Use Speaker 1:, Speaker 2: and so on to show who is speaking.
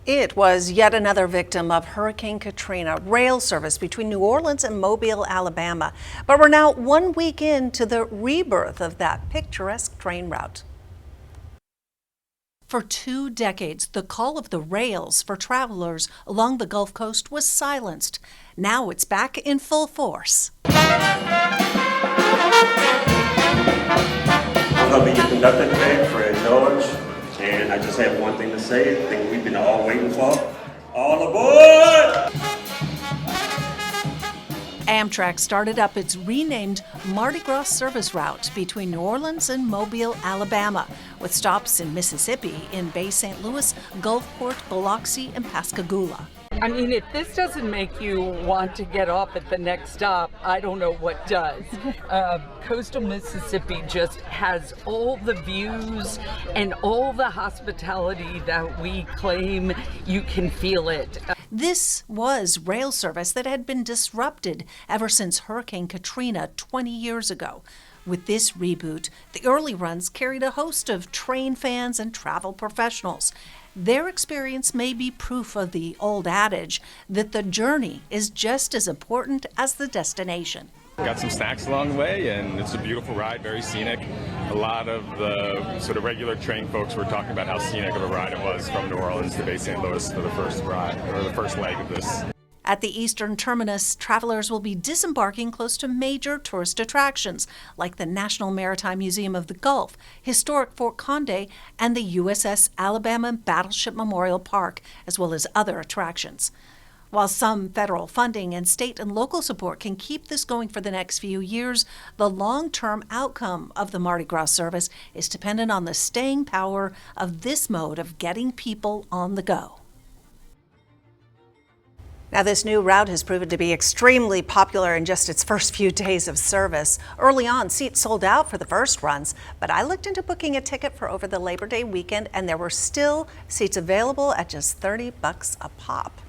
Speaker 1: It was yet another victim of Hurricane Katrina, rail service between New Orleans and Mobile, Alabama. But we're now 1 week into the rebirth of that picturesque train route. For 2 decades, the call of the rails for travelers along the Gulf Coast was silenced. Now it's back in full force.
Speaker 2: I'm going to be your conductor today, Fred George, and I just have one thing to say, the thing we've been all waiting for. All aboard!
Speaker 1: Amtrak started up its renamed Mardi Gras service route between New Orleans and Mobile, Alabama, with stops in Mississippi, in Bay St. Louis, Gulfport, Biloxi, and Pascagoula.
Speaker 3: I mean, if this doesn't make you want to get off at the next stop, I don't know what does. Coastal Mississippi just has all the views and all the hospitality that we claim. You can feel it.
Speaker 1: This was rail service that had been disrupted ever since Hurricane Katrina 20 years ago. With this reboot, the early runs carried a host of train fans and travel professionals. Their experience may be proof of the old adage that the journey is just as important as the destination.
Speaker 4: Got some snacks along the way, and it's a beautiful ride, very scenic. A lot of the sort of regular train folks were talking about how scenic of a ride it was from New Orleans to Bay St. Louis for the first ride, or the first leg of this.
Speaker 1: At the eastern terminus, travelers will be disembarking close to major tourist attractions like the National Maritime Museum of the Gulf, historic Fort Conde, and the USS Alabama Battleship Memorial Park, as well as other attractions. While some federal funding and state and local support can keep this going for the next few years, the long-term outcome of the Mardi Gras service is dependent on the staying power of this mode of getting people on the go. Now, this new route has proven to be extremely popular in just its first few days of service. Early on, seats sold out for the first runs, but I looked into booking a ticket for over the Labor Day weekend, and there were still seats available at just $30 a pop.